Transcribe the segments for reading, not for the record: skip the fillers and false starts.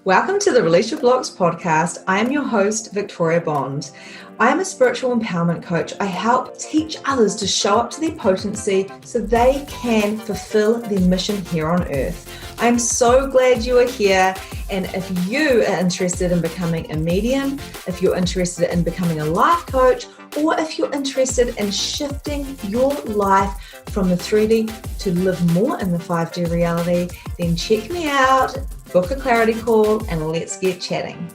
Welcome to the Release Your Blocks podcast. I am your host, Victoria Bond. I am a spiritual empowerment coach. I help teach others to show up to their potency so they can fulfill their mission here on earth. I'm so glad you are here. And if you are interested in becoming a medium, if you're interested in becoming a life coach, or if you're interested in shifting your life from the 3D to live more in the 5D reality, then check me out, book a clarity call, and let's get chatting.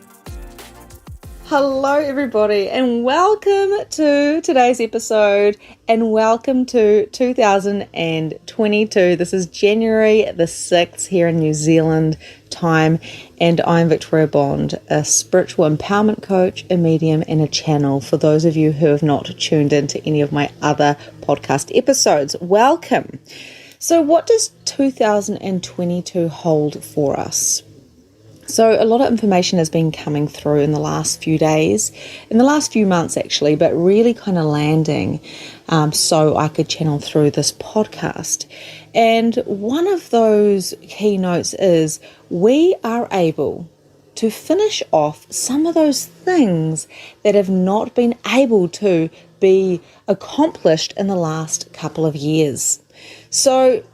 Hello, everybody, and welcome to today's episode, and welcome to 2022. This is January the 6th here in New Zealand time, and I'm Victoria Bond, a spiritual empowerment coach, a medium, and a channel. For those of you who have not tuned into any of my other podcast episodes, welcome. So what does 2022 hold for us? So a lot of information has been coming through in the last few days, in the last few months actually, but really kind of landing so I could channel through this podcast. And one of those keynotes is we are able to finish off some of those things that have not been able to be accomplished in the last couple of years. So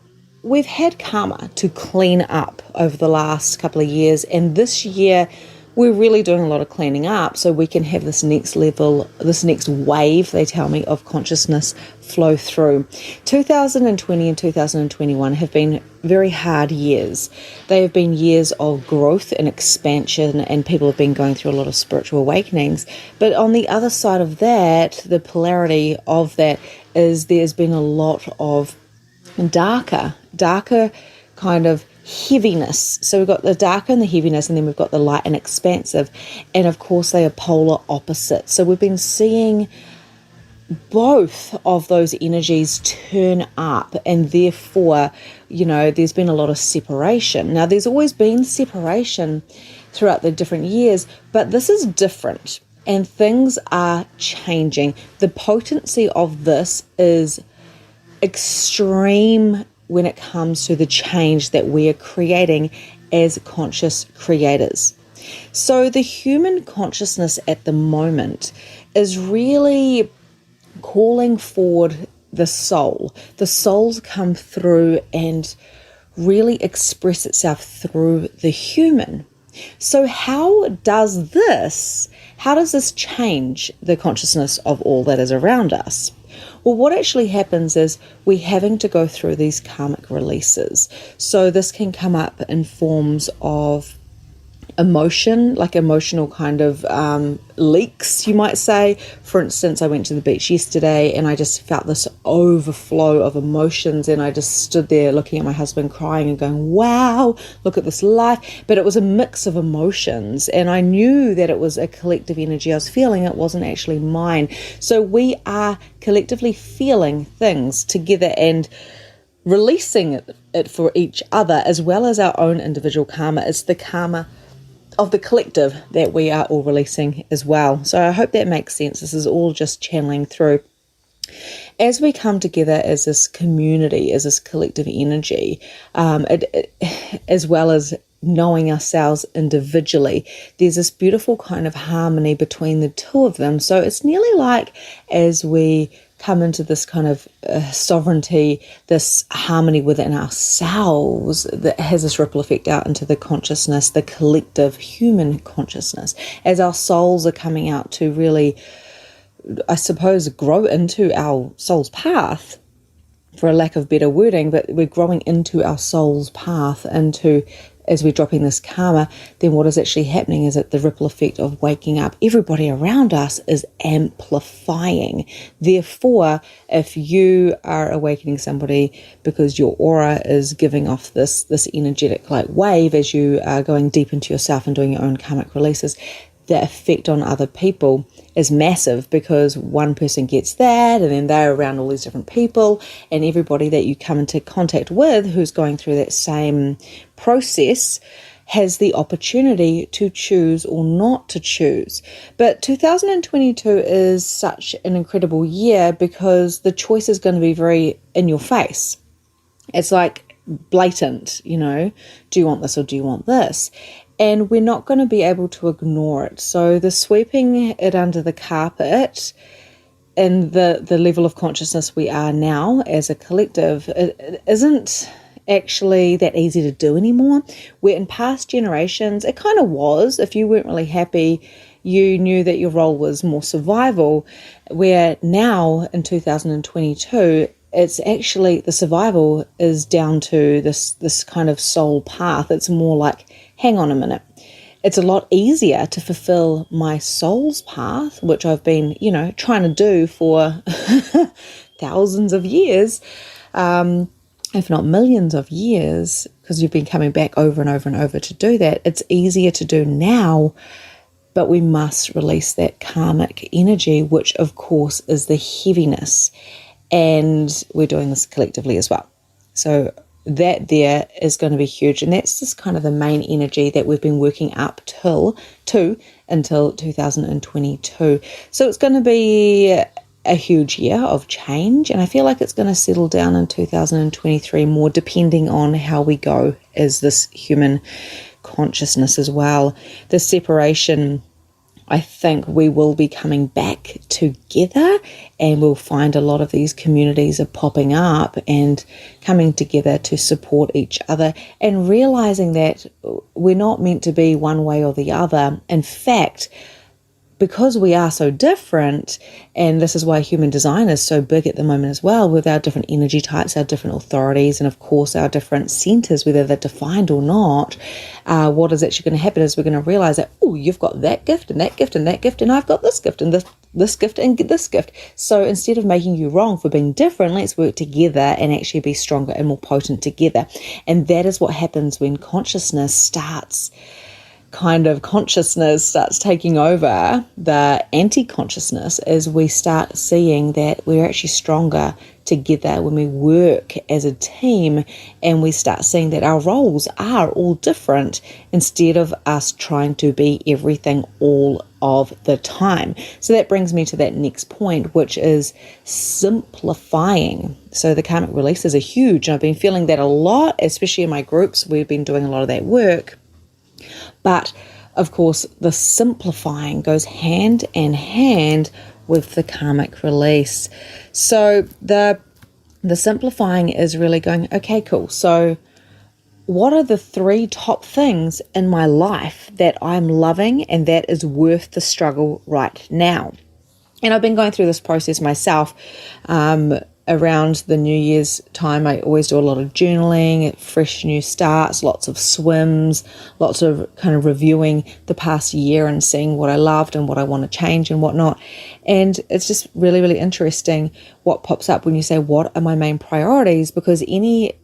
we've had karma to clean up over the last couple of years, and this year we're really doing a lot of cleaning up so we can have this next level, this next wave, they tell me, of consciousness flow through. 2020 and 2021 have been very hard years. They have been years of growth and expansion, and people have been going through a lot of spiritual awakenings. But on the other side of that, the polarity of that is there's been a lot of darker kind of heaviness. So we've got the darker and the heaviness, and then we've got the light and expansive, and of course they are polar opposites. So we've been seeing both of those energies turn up, and therefore, there's been a lot of separation. Now, there's always been separation throughout the different years, but this is different, and things are changing. The potency of this is extreme when it comes to the change that we are creating as conscious creators. So the human consciousness at the moment is really calling forward the soul. The souls come through and really express itself through the human. So how does this change the consciousness of all that is around us? Well, what actually happens is we're having to go through these karmic releases. So this can come up in forms of emotion, like emotional kind of leaks, you might say. For instance, I went to the beach yesterday and I just felt this overflow of emotions, and I just stood there looking at my husband crying and going, wow, look at this life. But it was a mix of emotions, and I knew that it was a collective energy I was feeling. It wasn't actually mine. So we are collectively feeling things together and releasing it for each other, as well as our own individual karma. It's the karma of the collective that we are all releasing as well. So I hope that makes sense. This is all just channeling through. As we come together as this community, as this collective energy, as well as knowing ourselves individually, there's this beautiful kind of harmony between the two of them. So it's nearly like as we come into this kind of sovereignty, this harmony within ourselves that has this ripple effect out into the consciousness, the collective human consciousness, as our souls are coming out to really, I suppose, grow into our soul's path, for a lack of better wording, but we're growing into our soul's path, as we're dropping this karma. Then what is actually happening is that the ripple effect of waking up everybody around us is amplifying. Therefore, if you are awakening somebody because your aura is giving off this energetic like wave as you are going deep into yourself and doing your own karmic releases, the effect on other people is massive, because one person gets that and then they're around all these different people, and everybody that you come into contact with who's going through that same process has the opportunity to choose or not to choose. But 2022 is such an incredible year because the choice is going to be very in your face. It's like blatant, do you want this or do you want this? And we're not going to be able to ignore it. So the sweeping it under the carpet and the level of consciousness we are now as a collective, it isn't actually that easy to do anymore. Where in past generations, it kind of was. If you weren't really happy, you knew that your role was more survival. Where now in 2022, it's actually the survival is down to this kind of soul path. It's more like, hang on a minute. It's a lot easier to fulfill my soul's path, which I've been, trying to do for thousands of years, if not millions of years, because you've been coming back over and over and over to do that. It's easier to do now, but we must release that karmic energy, which of course is the heaviness. And we're doing this collectively as well. So that there is going to be huge. And that's just kind of the main energy that we've been working up until 2022. So it's going to be a huge year of change. And I feel like it's going to settle down in 2023 more, depending on how we go as this human consciousness as well. The separation, I think we will be coming back together, and we'll find a lot of these communities are popping up and coming together to support each other, and realizing that we're not meant to be one way or the other. In fact, because we are so different, and this is why human design is so big at the moment as well, with our different energy types, our different authorities, and of course our different centers, whether they're defined or not, what is actually going to happen is we're going to realize that, oh, you've got that gift and that gift and that gift, and I've got this gift and this gift and this gift. So instead of making you wrong for being different, let's work together and actually be stronger and more potent together. And that is what happens when consciousness starts taking over the anti-consciousness, as we start seeing that we're actually stronger together when we work as a team, and we start seeing that our roles are all different instead of us trying to be everything all of the time. So that brings me to that next point, which is simplifying. So the karmic releases are huge, and I've been feeling that a lot, especially in my groups. We've been doing a lot of that work. But of course, the simplifying goes hand in hand with the karmic release. So the simplifying is really going, okay, cool. So what are the 3 top things in my life that I'm loving and that is worth the struggle right now? And I've been going through this process myself. Around the New Year's time, I always do a lot of journaling, fresh new starts, lots of swims, lots of kind of reviewing the past year and seeing what I loved and what I want to change and whatnot. And it's just really, really interesting what pops up when you say, what are my main priorities? Because any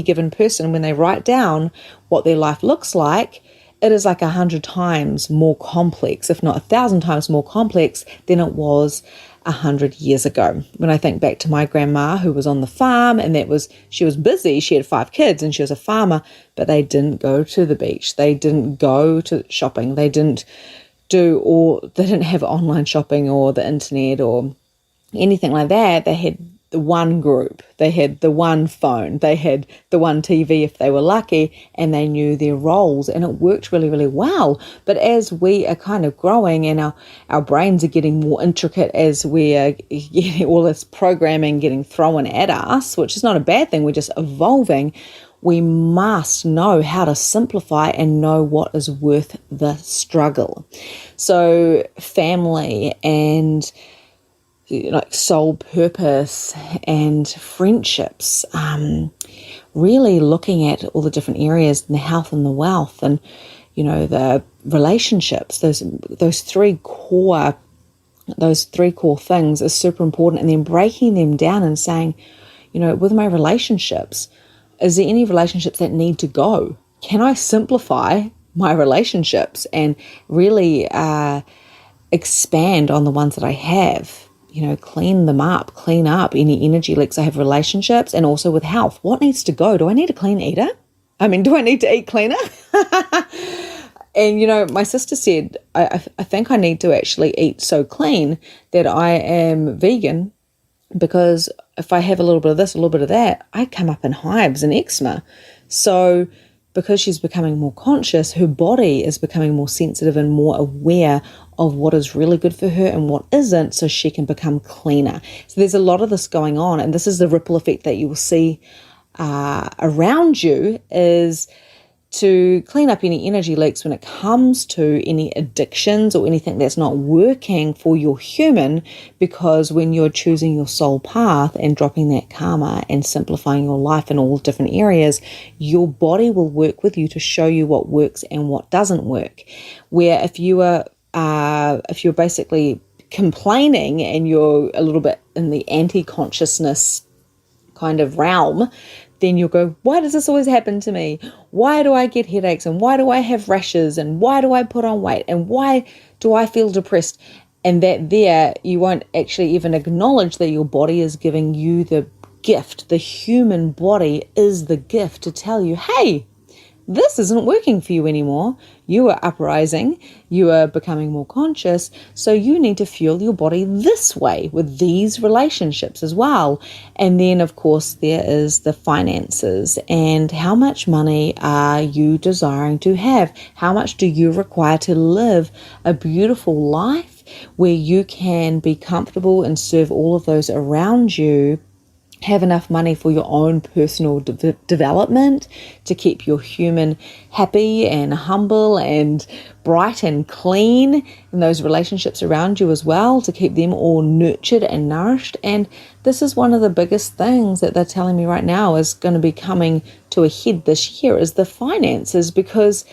given person, when they write down what their life looks like, it is like 100 times more complex, if not 1,000 times more complex than it was 100 years ago. When I think back to my grandma, who was on the farm, and she was busy, she had 5 kids and she was a farmer, but they didn't go to the beach, they didn't go to shopping, they didn't have online shopping or the internet or anything like that. They had the one group, they had the one phone, they had the one TV if they were lucky, and they knew their roles, and it worked really, really well. But as we are kind of growing and our brains are getting more intricate, as we are getting all this programming getting thrown at us, which is not a bad thing, we're just evolving, we must know how to simplify and know what is worth the struggle. So family and like soul purpose and friendships, really looking at all the different areas, and the health and the wealth, and the relationships, those three core things are super important. And then breaking them down and saying, with my relationships, is there any relationships that need to go? Can I simplify my relationships and really expand on the ones that I have? Clean them up, clean up any energy leaks I have, relationships, and also with health. What needs to go? Do I need a clean eater? Do I need to eat cleaner? And, my sister said, I think I need to actually eat so clean that I am vegan because if I have a little bit of this, a little bit of that, I come up in hives and eczema. So because she's becoming more conscious, her body is becoming more sensitive and more aware of what is really good for her and what isn't, so she can become cleaner. So there's a lot of this going on, and this is the ripple effect that you will see around you, is to clean up any energy leaks when it comes to any addictions or anything that's not working for your human, because when you're choosing your soul path and dropping that karma and simplifying your life in all different areas, your body will work with you to show you what works and what doesn't work. Where if you're basically complaining and you're a little bit in the anti-consciousness kind of realm, then you'll go, why does this always happen to me? Why do I get headaches? And why do I have rashes? And why do I put on weight? And why do I feel depressed? And that there, you won't actually even acknowledge that your body is giving you the gift. The human body is the gift to tell you, hey, this isn't working for you anymore. You are uprising. You are becoming more conscious. So you need to fuel your body this way with these relationships as well. And then, of course, there is the finances. And how much money are you desiring to have? How much do you require to live a beautiful life where you can be comfortable and serve all of those around you? Have enough money for your own personal development, to keep your human happy and humble and bright and clean, and those relationships around you as well, to keep them all nurtured and nourished. And this is one of the biggest things that they're telling me right now is going to be coming to a head this year, is the finances, because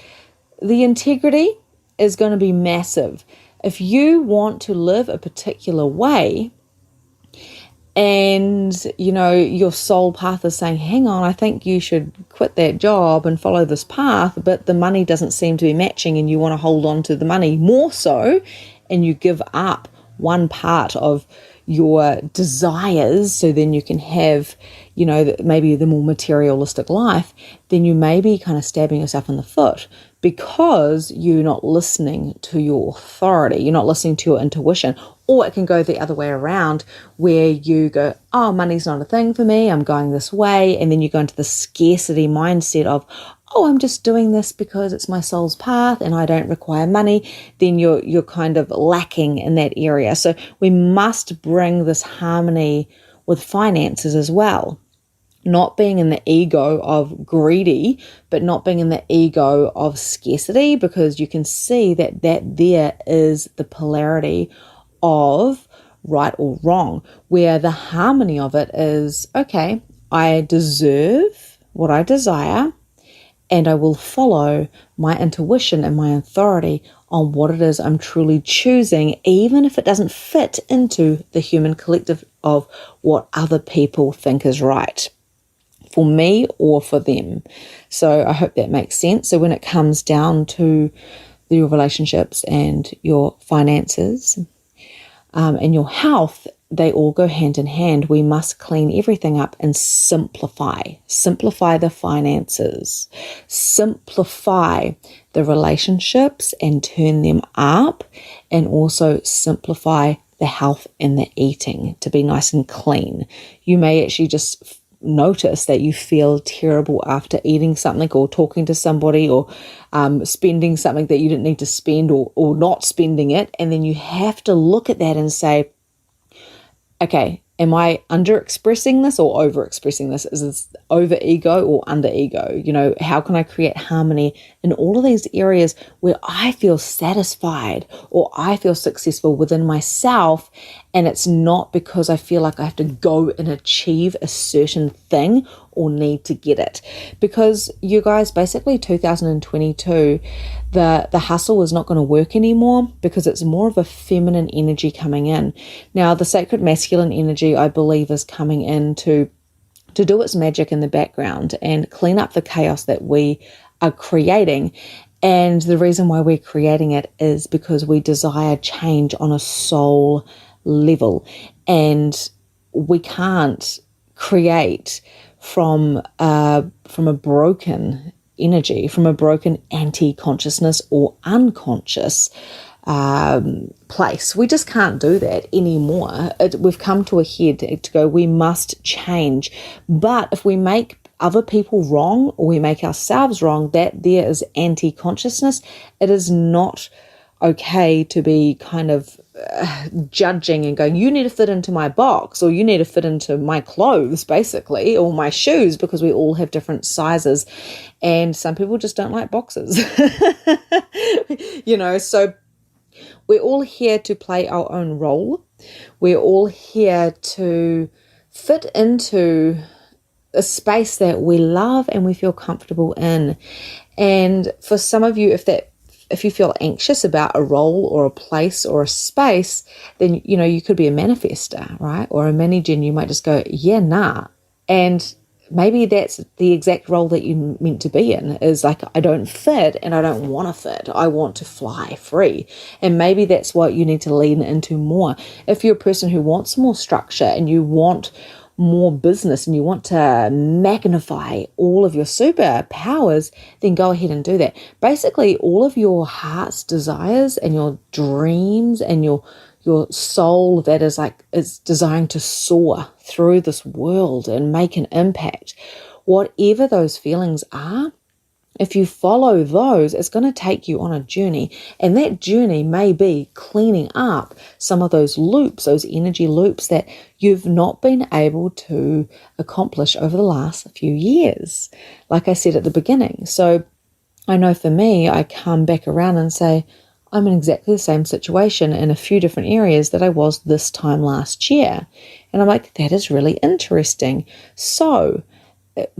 the integrity is going to be massive. If you want to live a particular way, and, you know, your soul path is saying, hang on, I think you should quit that job and follow this path, but the money doesn't seem to be matching and you want to hold on to the money more so, and you give up one part of your desires so then you can have, you know, maybe the more materialistic life, then you may be kind of stabbing yourself in the foot, because you're not listening to your authority, you're not listening to your intuition. Or it can go the other way around, where you go, oh, money's not a thing for me, I'm going this way. And then you go into the scarcity mindset of, oh, I'm just doing this because it's my soul's path and I don't require money. Then you're kind of lacking in that area. So we must bring this harmony with finances as well. Not being in the ego of greedy, but not being in the ego of scarcity, because you can see that there is the polarity of right or wrong, where the harmony of it is, okay, I deserve what I desire, and I will follow my intuition and my authority on what it is I'm truly choosing, even if it doesn't fit into the human collective of what other people think is right for me or for them. So I hope that makes sense. So when it comes down to your relationships and your finances and your health, they all go hand in hand. We must clean everything up and simplify the finances, simplify the relationships and turn them up, and also simplify the health and the eating to be nice and clean. You may actually just notice that you feel terrible after eating something or talking to somebody or spending something that you didn't need to spend, or not spending it. And then you have to look at that and say, okay, am I under-expressing this or over-expressing this? Is this over-ego or under-ego? You know, how can I create harmony in all of these areas where I feel satisfied or I feel successful within myself, and it's not because I feel like I have to go and achieve a certain thing or need to get it. Because you guys, basically 2022, the hustle is not going to work anymore, because it's more of a feminine energy coming in. Now, the sacred masculine energy, I believe, is coming in to do its magic in the background and clean up the chaos that we are creating. And the reason why we're creating it is because we desire change on a soul level, and we can't create from a broken energy, from a broken anti-consciousness or unconscious place. We just can't do that anymore. We've come to a head to go, we must change. But if we make other people wrong, or we make ourselves wrong, that there is anti-consciousness. It is not okay to be kind of judging and going, you need to fit into my box, or you need to fit into my clothes, basically, or my shoes, because we all have different sizes. And some people just don't like boxes. So we're all here to play our own role. We're all here to fit into a space that we love and we feel comfortable in. And for some of you, if you feel anxious about a role or a place or a space, then, you could be a manifester, right? Or a manager, and you might just go, yeah, nah. And maybe that's the exact role that you meant to be in, is like, I don't fit and I don't want to fit. I want to fly free. And maybe that's what you need to lean into more. If you're a person who wants more structure and you want more business and you want to magnify all of your superpowers, then go ahead and do that. Basically, all of your heart's desires and your dreams and your soul that is designed to soar through this world and make an impact, whatever those feelings are, if you follow those, it's going to take you on a journey. And that journey may be cleaning up some of those loops, those energy loops that you've not been able to accomplish over the last few years, like I said at the beginning. So I know for me, I come back around and say, I'm in exactly the same situation in a few different areas that I was this time last year. And I'm like, that is really interesting. So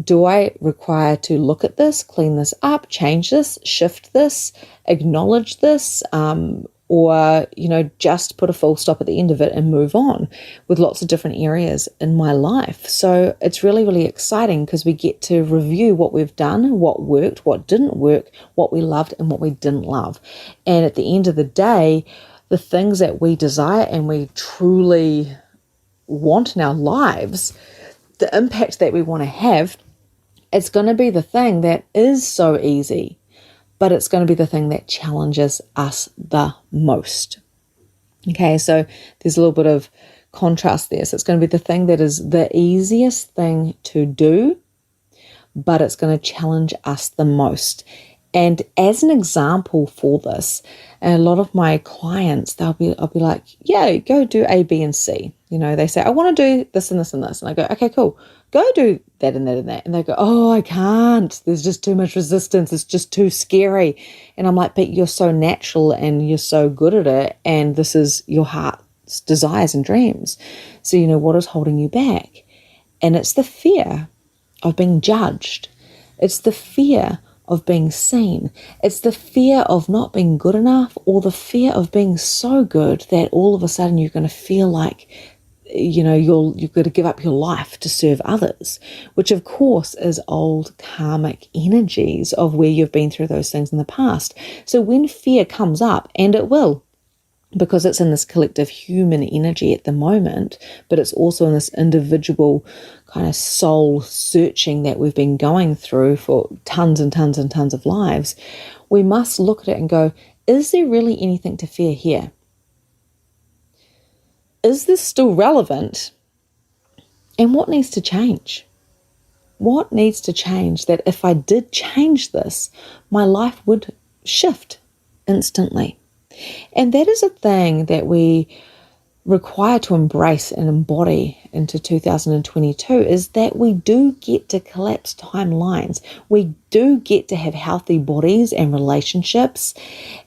do I require to look at this, clean this up, change this, shift this, acknowledge this, or, just put a full stop at the end of it and move on with lots of different areas in my life? So it's really, really exciting because we get to review what we've done, what worked, what didn't work, what we loved and what we didn't love. And at the end of the day, the things that we desire and we truly want in our lives, the impact that we want to have, it's going to be the thing that is so easy, but it's going to be the thing that challenges us the most. Okay, so there's a little bit of contrast there. So it's going to be the thing that is the easiest thing to do, but it's going to challenge us the most. And as an example for this, a lot of my clients, I'll be like, yeah, go do A, B, and C. They say, I want to do this and this and this. And I go, okay, cool. Go do that and that and that. And they go, oh, I can't. There's just too much resistance. It's just too scary. And I'm like, but you're so natural and you're so good at it. And this is your heart's desires and dreams. So, what is holding you back? And it's the fear of being judged. It's the fear of being seen. It's the fear of not being good enough, or the fear of being so good that all of a sudden you're going to feel like, you've got to give up your life to serve others, which of course is old karmic energies of where you've been through those things in the past. So when fear comes up, and it will, because it's in this collective human energy at the moment, but it's also in this individual kind of soul searching that we've been going through for tons and tons and tons of lives, we must look at it and go, is there really anything to fear here? Is this still relevant? And what needs to change? What needs to change that if I did change this, my life would shift instantly? And that is a thing that we require to embrace and embody into 2022, is that we do get to collapse timelines. We do get to have healthy bodies and relationships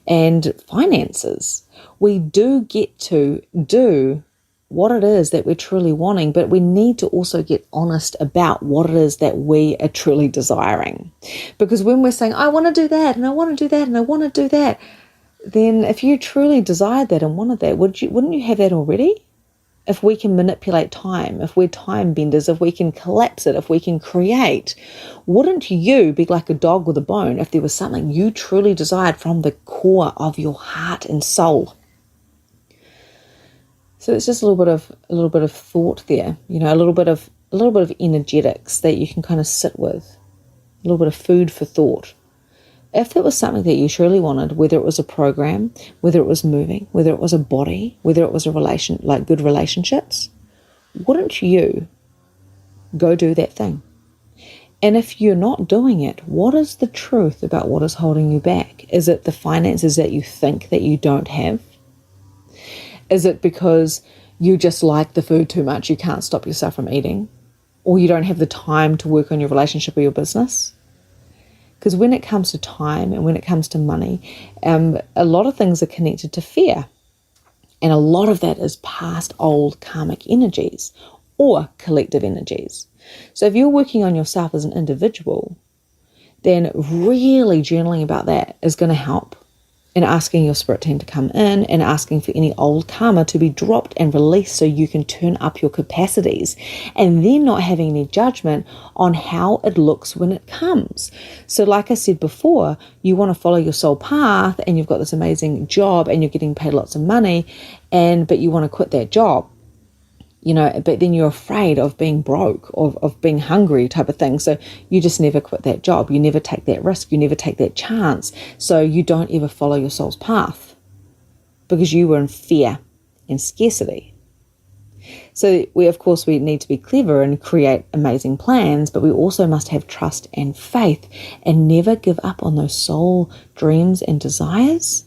and finances. We do get to do what it is that we're truly wanting, but we need to also get honest about what it is that we are truly desiring. Because when we're saying, I want to do that, and I want to do that, and I want to do that, then if you truly desired that and wanted that, wouldn't you have that already? If we can manipulate time, if we're time benders, if we can collapse it, if we can create, wouldn't you be like a dog with a bone if there was something you truly desired from the core of your heart and soul? So it's just a little bit of thought there, a little bit of energetics that you can kind of sit with, a little bit of food for thought. if it was something that you truly wanted, whether it was a program, whether it was moving, whether it was a body, whether it was a relation, like good relationships, wouldn't you go do that thing? And if you're not doing it, what is the truth about what is holding you back? Is it the finances that you think that you don't have? Is it because you just like the food too much, you can't stop yourself from eating? Or you don't have the time to work on your relationship or your business? Because when it comes to time and when it comes to money, a lot of things are connected to fear. And a lot of that is past old karmic energies or collective energies. So if you're working on yourself as an individual, then really journaling about that is going to help, and asking your spirit team to come in and asking for any old karma to be dropped and released so you can turn up your capacities, and then not having any judgment on how it looks when it comes. So like I said before, you want to follow your soul path and you've got this amazing job and you're getting paid lots of money, but you want to quit that job. But then you're afraid of being broke, of being hungry type of thing. So you just never quit that job. You never take that risk. You never take that chance. So you don't ever follow your soul's path because you were in fear and scarcity. So we need to be clever and create amazing plans, but we also must have trust and faith and never give up on those soul dreams and desires.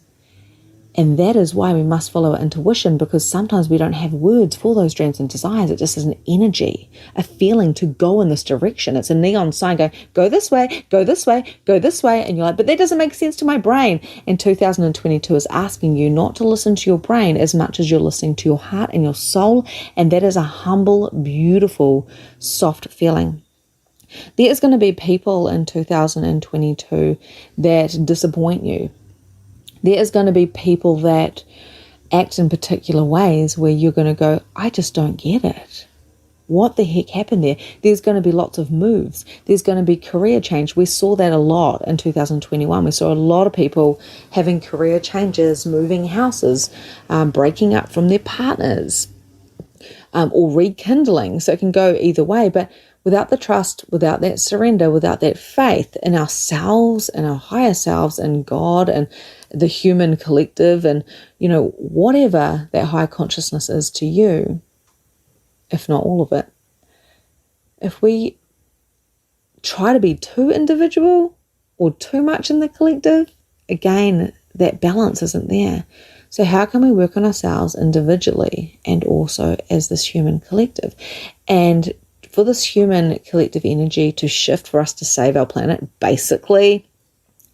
And that is why we must follow our intuition, because sometimes we don't have words for those dreams and desires. It just is an energy, a feeling to go in this direction. It's a neon sign going, go this way, go this way, go this way. And you're like, but that doesn't make sense to my brain. And 2022 is asking you not to listen to your brain as much as you're listening to your heart and your soul. And that is a humble, beautiful, soft feeling. There is going to be people in 2022 that disappoint you. There is going to be people that act in particular ways where you're going to go, I just don't get it. What the heck happened there? There's going to be lots of moves. There's going to be career change. We saw that a lot in 2021. We saw a lot of people having career changes, moving houses, breaking up from their partners, or rekindling. So it can go either way. But without the trust, without that surrender, without that faith in ourselves and our higher selves and God and the human collective and, whatever that higher consciousness is to you, if not all of it, if we try to be too individual or too much in the collective, again, that balance isn't there. So how can we work on ourselves individually and also as this human collective? And for this human collective energy to shift, for us to save our planet, basically,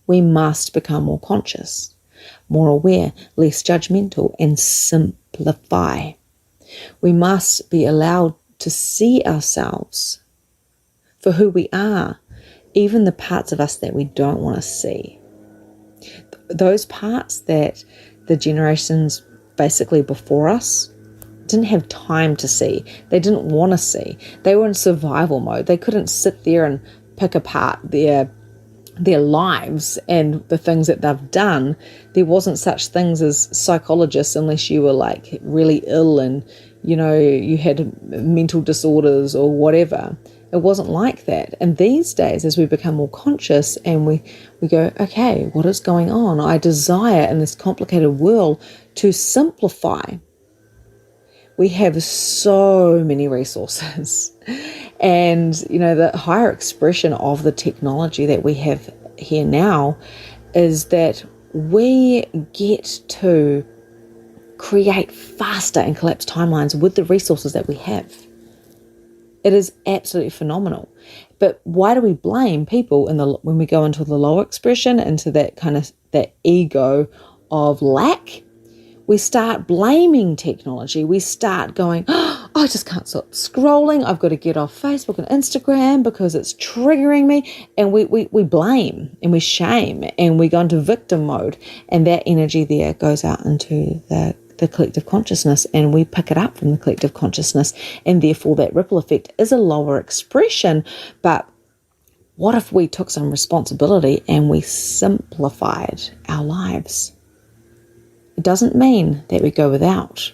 we must become more conscious, more aware, less judgmental, and simplify. We must be allowed to see ourselves for who we are, even the parts of us that we don't want to see. Those parts that the generations basically before us didn't have time to see. They didn't want to see. They were in survival mode. They couldn't sit there and pick apart their lives and the things that they've done. There wasn't such things as psychologists unless you were like really ill and you had mental disorders or whatever. It wasn't like that. And these days, as we become more conscious and we go, okay, what is going on? I desire in this complicated world to simplify. We have so many resources. And, the higher expression of the technology that we have here now is that we get to create faster and collapse timelines with the resources that we have. It is absolutely phenomenal. But why do we blame people when we go into the lower expression, into that kind of that ego of lack? We start blaming technology. We start going, oh, I just can't stop scrolling. I've got to get off Facebook and Instagram because it's triggering me. And we blame and we shame and we go into victim mode. And that energy there goes out into the collective consciousness, and we pick it up from the collective consciousness. And therefore that ripple effect is a lower expression. But what if we took some responsibility and we simplified our lives? It doesn't mean that we go without.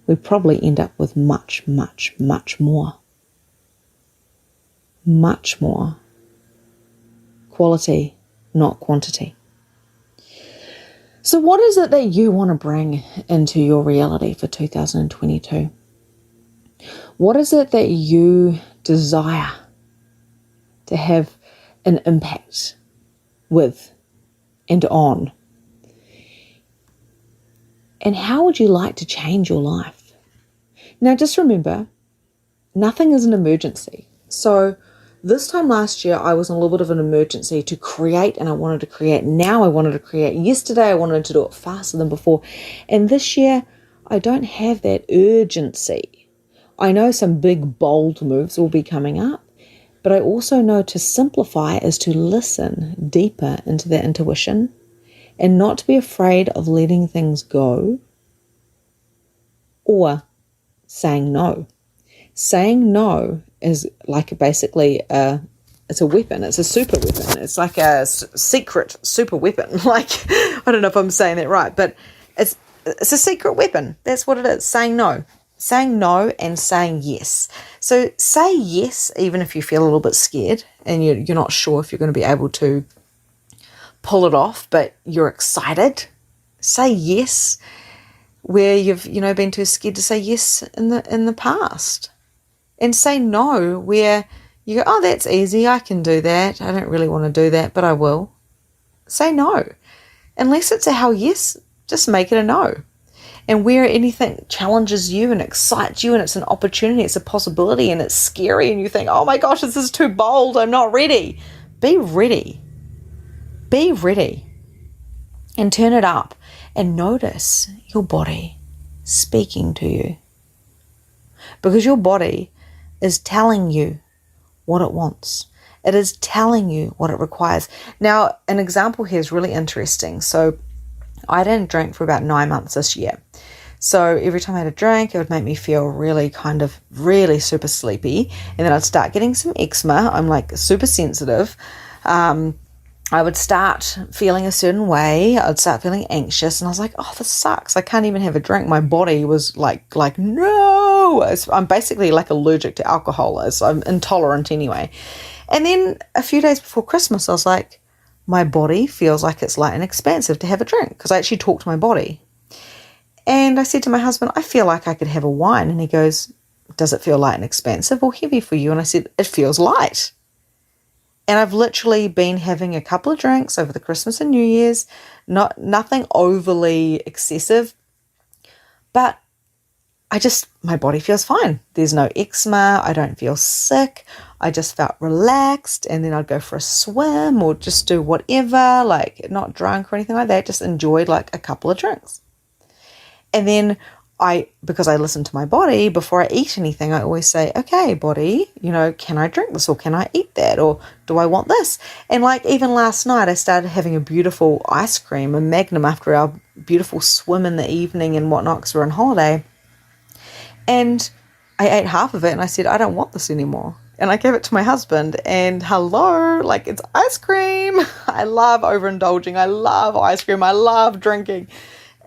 We probably end up with much, much, much more. Much more quality not quantity. So what is it that you want to bring into your reality for 2022? What is it that you desire to have an impact with and on? And how would you like to change your life? Now, just remember, nothing is an emergency. So this time last year, I was in a little bit of an emergency to create, and I wanted to create. Now I wanted to create. Yesterday, I wanted to do it faster than before. And this year, I don't have that urgency. I know some big, bold moves will be coming up, but I also know to simplify is to listen deeper into that intuition and not to be afraid of letting things go or saying no. Saying no is like basically it's a weapon. It's a super weapon. It's like a secret super weapon. Like, I don't know if I'm saying that right, but it's a secret weapon. That's what it is. Saying no. Saying no and saying yes. So say yes, even if you feel a little bit scared and you're not sure if you're going to be able to pull it off, but you're excited. Say yes where you've been too scared to say yes in the past. And say no where you go, oh, that's easy, I can do that. I don't really want to do that, but I will. Say no. Unless it's a hell yes, just make it a no. And where anything challenges you and excites you and it's an opportunity, it's a possibility and it's scary and you think, oh my gosh, this is too bold, I'm not ready. Be ready. Be ready. And turn it up and notice your body speaking to you. Because your body is telling you what it wants. It is telling you what it requires. Now, an example here is really interesting. So I didn't drink for about 9 months this year. So every time I had a drink, it would make me feel really super sleepy. And then I'd start getting some eczema. I'm like super sensitive. I would start feeling a certain way. I'd start feeling anxious. And I was like, oh, this sucks. I can't even have a drink. My body was like no. I'm basically like allergic to alcohol. So I'm intolerant anyway. And then a few days before Christmas, I was like, my body feels like it's light and expansive to have a drink, because I actually talked to my body. And I said to my husband, I feel like I could have a wine. And he goes, does it feel light and expansive or heavy for you? And I said, it feels light. And I've literally been having a couple of drinks over the Christmas and New Year's, nothing overly excessive, but my body feels fine. There's no eczema. I don't feel sick. I just felt relaxed, and then I'd go for a swim or just do whatever, like not drunk or anything like that, just enjoyed like a couple of drinks. And then because I listen to my body before I eat anything, I always say, okay, body, can I drink this or can I eat that? Or do I want this? And like even last night, I started having a beautiful ice cream, a Magnum, after our beautiful swim in the evening and whatnot, because we're on holiday. And I ate half of it and I said, I don't want this anymore. And I gave it to my husband, and hello, like, it's ice cream. I love overindulging. I love ice cream. I love drinking.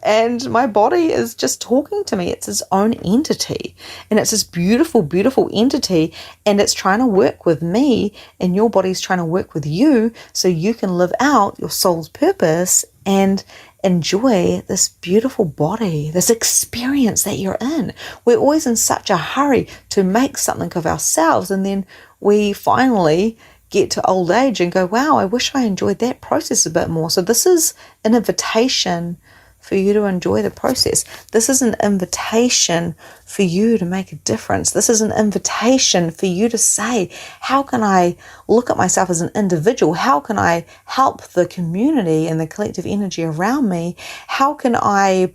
And my body is just talking to me. It's its own entity. And it's this beautiful, beautiful entity. And it's trying to work with me. And your body's trying to work with you so you can live out your soul's purpose and enjoy this beautiful body, this experience that you're in. We're always in such a hurry to make something of ourselves. And then we finally get to old age and go, wow, I wish I enjoyed that process a bit more. So this is an invitation for you to enjoy the process. This is an invitation for you to make a difference. This is an invitation for you to say, how can I look at myself as an individual? How can I help the community and the collective energy around me? How can I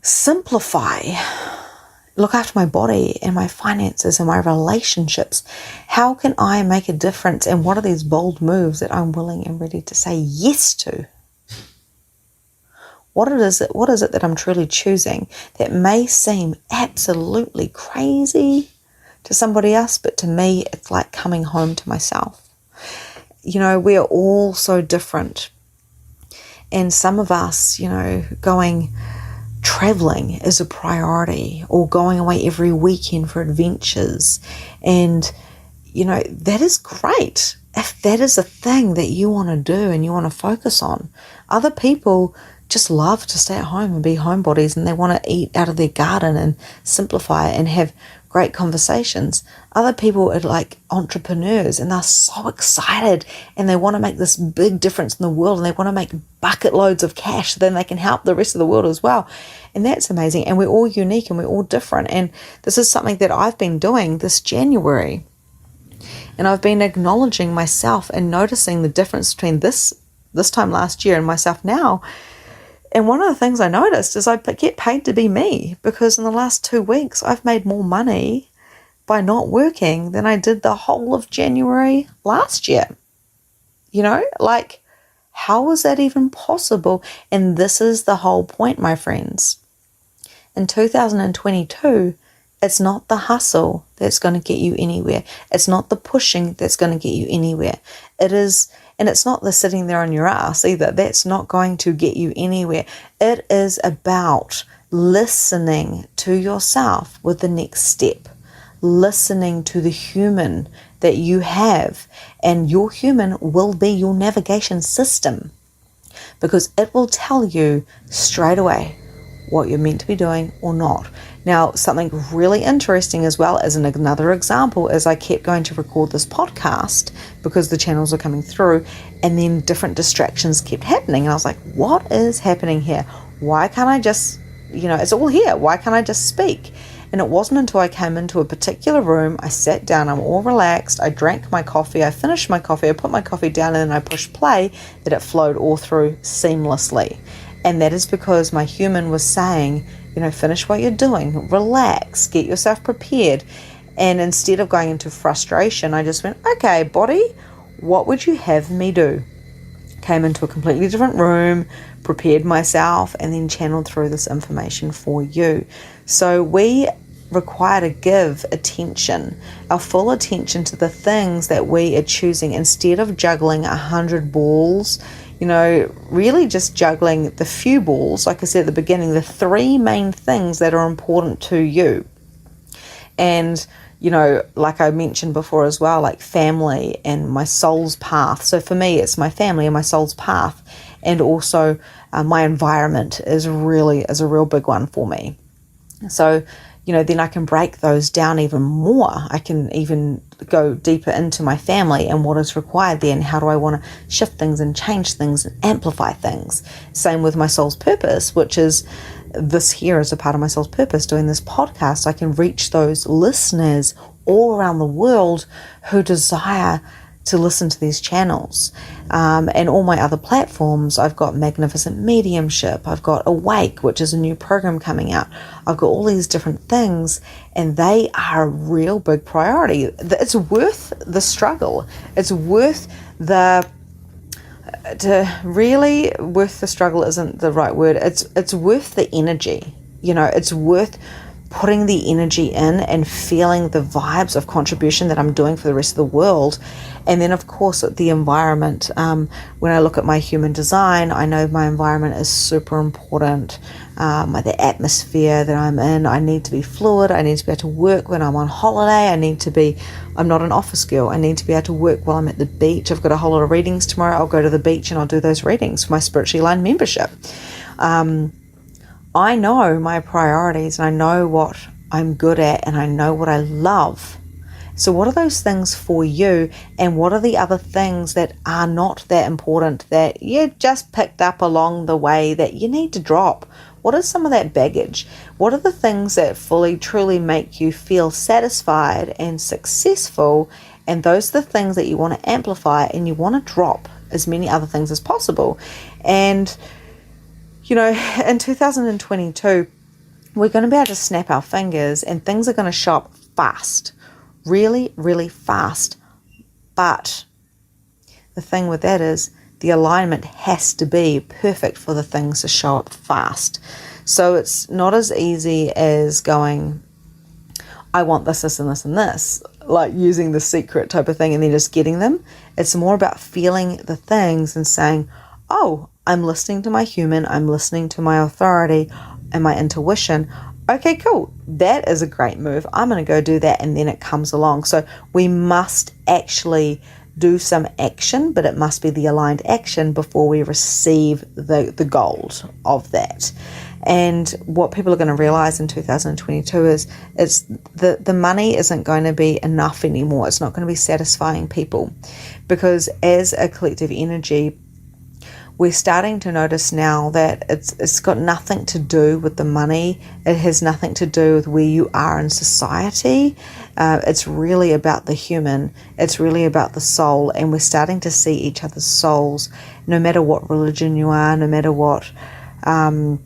simplify, look after my body and my finances and my relationships? How can I make a difference? And what are these bold moves that I'm willing and ready to say yes to? What is it that I'm truly choosing that may seem absolutely crazy to somebody else, but to me, it's like coming home to myself. We are all so different. And some of us, going traveling is a priority, or going away every weekend for adventures. And, that is great. If that is a thing that you want to do and you want to focus on. Other people just love to stay at home and be homebodies, and they want to eat out of their garden and simplify and have great conversations. Other people are like entrepreneurs, and they're so excited and they want to make this big difference in the world, and they want to make bucket loads of cash so then they can help the rest of the world as well. And that's amazing. And we're all unique and we're all different. And this is something that I've been doing this January. And I've been acknowledging myself and noticing the difference between this time last year and myself now. And one of the things I noticed is I get paid to be me, because in the last 2 weeks, I've made more money by not working than I did the whole of January last year. How is that even possible? And this is the whole point, my friends. In 2022, it's not the hustle that's going to get you anywhere. It's not the pushing that's going to get you anywhere. It is. And it's not the sitting there on your ass either. That's not going to get you anywhere. It is about listening to yourself with the next step. Listening to the human that you have. And your human will be your navigation system. Because it will tell you straight away what you're meant to be doing or not. Now, something really interesting as well as another example is I kept going to record this podcast because the channels are coming through, and then different distractions kept happening. And I was like, what is happening here? Why can't I just, it's all here. Why can't I just speak? And it wasn't until I came into a particular room, I sat down, I'm all relaxed, I drank my coffee, I finished my coffee, I put my coffee down, and then I pushed play, that it flowed all through seamlessly. And that is because my human was saying, finish what you're doing, relax, get yourself prepared. And instead of going into frustration, I just went, okay, body, what would you have me do? Came into a completely different room, prepared myself, and then channeled through this information for you. So we require to give attention, our full attention to the things that we are choosing, instead of juggling 100 balls. Really just juggling the few balls, like I said at the beginning, the 3 main things that are important to you. And, like I mentioned before as well, like family and my soul's path. So for me, it's my family and my soul's path. And also my environment is a real big one for me. So, then I can break those down even more. I can even go deeper into my family and what is required there, and how do I want to shift things and change things and amplify things. Same with my soul's purpose, which is this here is a part of my soul's purpose, doing this podcast. I can reach those listeners all around the world who desire to listen to these channels. And all my other platforms, I've got Magnificent Mediumship, I've got Awake, which is a new program coming out. I've got all these different things, and they are a real big priority. It's worth the struggle. It's worth worth the struggle isn't the right word. It's worth the energy. It's worth putting the energy in and feeling the vibes of contribution that I'm doing for the rest of the world. And then, of course, the environment. When I look at my human design, I know my environment is super important. The atmosphere that I'm in, I need to be fluid. I need to be able to work when I'm on holiday. I'm not an office girl. I need to be able to work while I'm at the beach. I've got a whole lot of readings tomorrow. I'll go to the beach and I'll do those readings for my Spiritually Aligned membership. I know my priorities, and I know what I'm good at, and I know what I love. So what are those things for you, and what are the other things that are not that important that you just picked up along the way that you need to drop? What is some of that baggage? What are the things that fully, truly make you feel satisfied and successful? And those are the things that you want to amplify, and you want to drop as many other things as possible. And in 2022, we're going to be able to snap our fingers, and things are going to show up fast, really, really fast. But the thing with that is the alignment has to be perfect for the things to show up fast. So it's not as easy as going, I want this, this, and this, and this, like using the secret type of thing and then just getting them. It's more about feeling the things and saying, oh, I'm listening to my human, I'm listening to my authority and my intuition. okay, cool, that is a great move, I'm going to go do that, and then it comes along. So we must actually do some action, but it must be the aligned action before we receive the gold of that. And what people are going to realize in 2022 is it's the money isn't going to be enough anymore. It's not going to be satisfying people, because as a collective energy, we're starting to notice now that it's got nothing to do with the money. It has nothing to do with where you are in society. It's really about the human. It's really about the soul. And we're starting to see each other's souls, no matter what religion you are, no matter what, how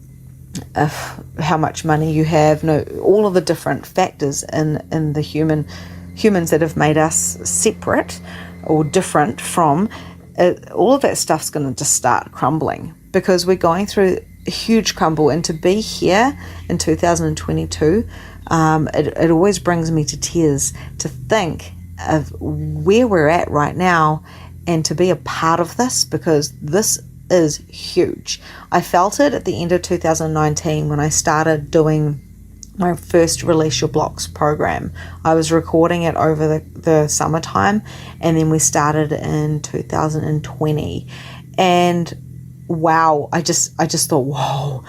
much money you have, all of the different factors in the humans that have made us separate or different from. All of that stuff's going to just start crumbling, because we're going through a huge crumble. And to be here in 2022, it always brings me to tears to think of where we're at right now and to be a part of this, because this is huge. I felt it at the end of 2019 when I started doing my first Release Your Blocks program. I was recording it over the summertime, and then we started in 2020. And wow, I just thought, whoa,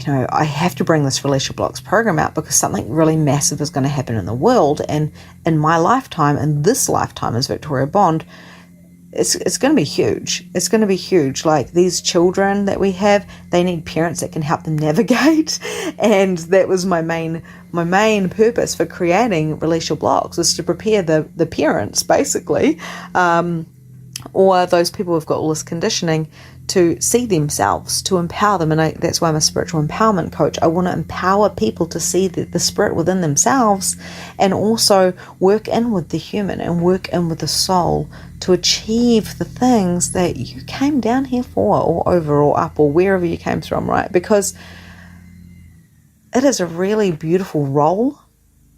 I have to bring this Release Your Blocks program out, because something really massive is going to happen in the world. And in my lifetime, in this lifetime as Victoria Bond, it's going to be huge. It's going to be huge. Like, these children that we have, they need parents that can help them navigate. And that was my main purpose for creating Release Your Blocks, is to prepare the parents, basically, or those people who've got all this conditioning, to see themselves, to empower them. And that's why I'm a spiritual empowerment coach. I want to empower people to see the spirit within themselves, and also work in with the human and work in with the soul to achieve the things that you came down here for, or over or up, or wherever you came from, right? Because it is a really beautiful role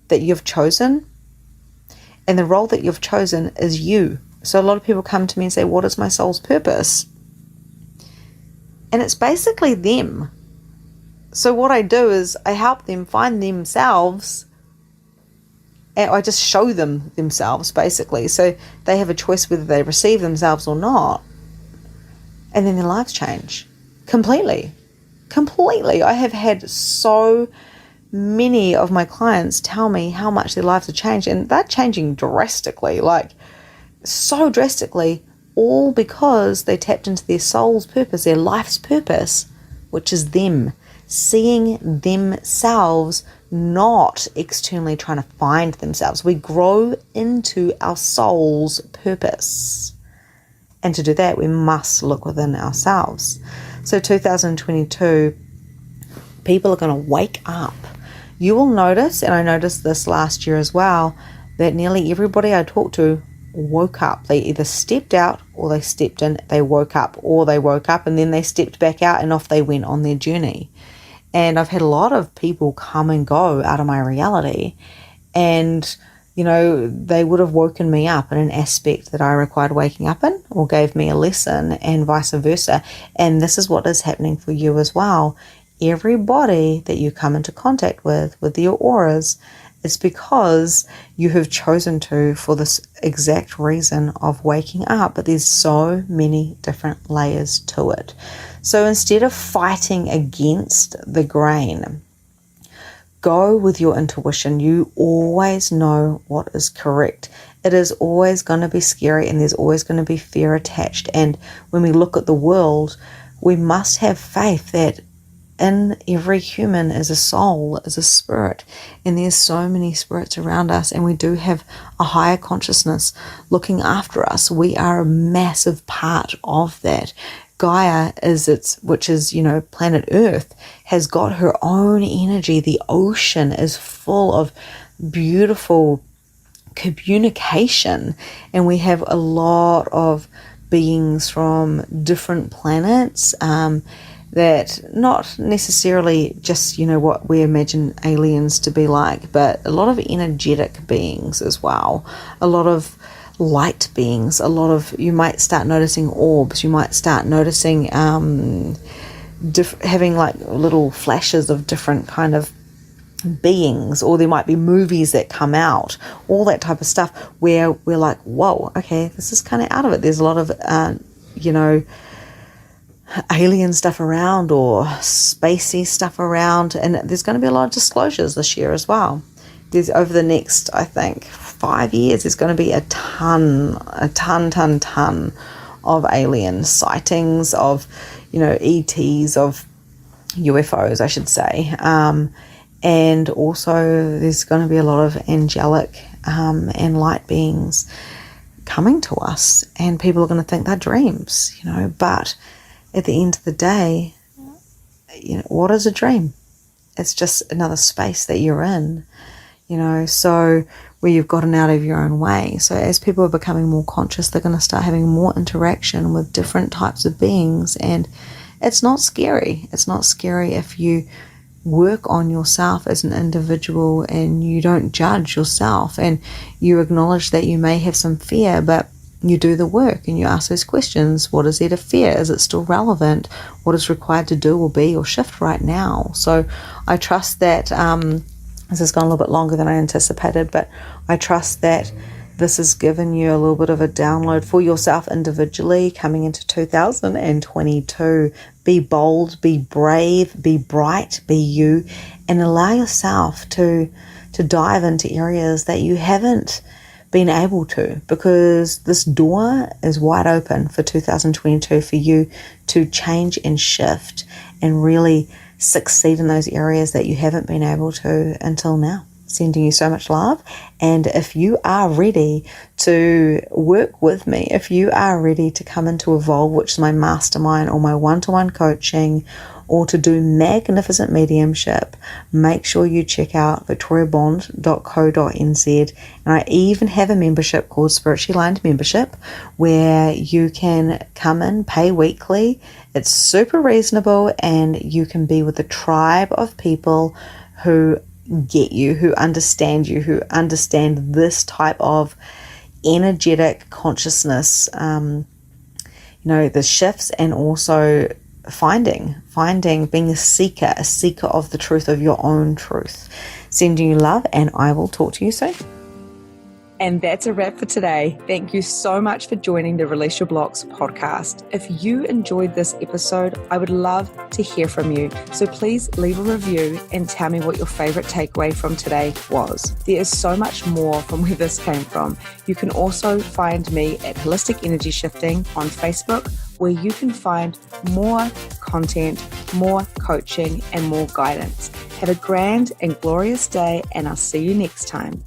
that you've chosen, and the role that you've chosen is you. So a lot of people come to me and say, what is my soul's purpose? And it's basically them. So what I do is I help them find themselves, and I just show them themselves, basically. So they have a choice whether they receive themselves or not. And then their lives change completely. Completely. I have had so many of my clients tell me how much their lives have changed, and they're changing drastically, like so drastically, all because they tapped into their soul's purpose, their life's purpose, which is them, seeing themselves, not externally trying to find themselves. We grow into our soul's purpose. And to do that, we must look within ourselves. So 2022, people are going to wake up. You will notice, and I noticed this last year as well, that nearly everybody I talked to woke up. They either stepped out or they stepped in. They woke up, or they woke up and then they stepped back out, and off they went on their journey. And I've had a lot of people come and go out of my reality, and they would have woken me up in an aspect that I required waking up in, or gave me a lesson, and vice versa. And this is what is happening for you as well. Everybody that you come into contact with your auras, it's because you have chosen to, for this exact reason of waking up. But there's so many different layers to it. So instead of fighting against the grain, go with your intuition. You always know what is correct. It is always going to be scary, and there's always going to be fear attached. And when we look at the world, we must have faith that in every human is a soul, is a spirit, and there's so many spirits around us, and we do have a higher consciousness looking after us. We are a massive part of that. Gaia which is planet Earth, has got her own energy. The ocean is full of beautiful communication, and we have a lot of beings from different planets, that not necessarily just, what we imagine aliens to be like, but a lot of energetic beings as well, a lot of light beings, you might start noticing orbs, you might start noticing having like little flashes of different kind of beings, or there might be movies that come out, all that type of stuff where we're like, whoa, okay, this is kind of out of it. There's a lot of, alien stuff around or spacey stuff around, and there's going to be a lot of disclosures this year as well. There's over the next, I think, 5 years, there's going to be a ton of alien sightings, of, ETs, of UFOs, I should say. And also there's going to be a lot of angelic and light beings coming to us, and people are going to think they're dreams, but at the end of the day, what is a dream? It's just another space that you're in, so where you've gotten out of your own way. So as people are becoming more conscious, they're going to start having more interaction with different types of beings, and it's not scary. It's not scary if you work on yourself as an individual and you don't judge yourself and you acknowledge that you may have some fear, but you do the work and you ask those questions. What is there to fear? Is it still relevant? What is required to do or be or shift right now? So I trust that this has gone a little bit longer than I anticipated, but I trust that this has given you a little bit of a download for yourself individually coming into 2022. Be bold, be brave, be bright, be you, and allow yourself to dive into areas that you haven't been able to, because this door is wide open for 2022 for you to change and shift and really succeed in those areas that you haven't been able to until now. Sending you so much love. And if you are ready to work with me, if you are ready to come into Evolve, which is my mastermind or my one-to-one coaching, or to do magnificent mediumship, make sure you check out victoriabond.co.nz. And I even have a membership called Spiritually Aligned Membership, where you can come in, pay weekly. It's super reasonable, and you can be with a tribe of people who get you, who understand this type of energetic consciousness, the shifts, and also finding, being a seeker of the truth, of your own truth. Sending you love, and I will talk to you soon. And that's a wrap for today. Thank you so much for joining the Release Your Blocks podcast. If you enjoyed this episode, I would love to hear from you. So please leave a review and tell me what your favorite takeaway from today was. There is so much more from where this came from. You can also find me at Holistic Energy Shifting on Facebook, where you can find more content, more coaching, and more guidance. Have a grand and glorious day, and I'll see you next time.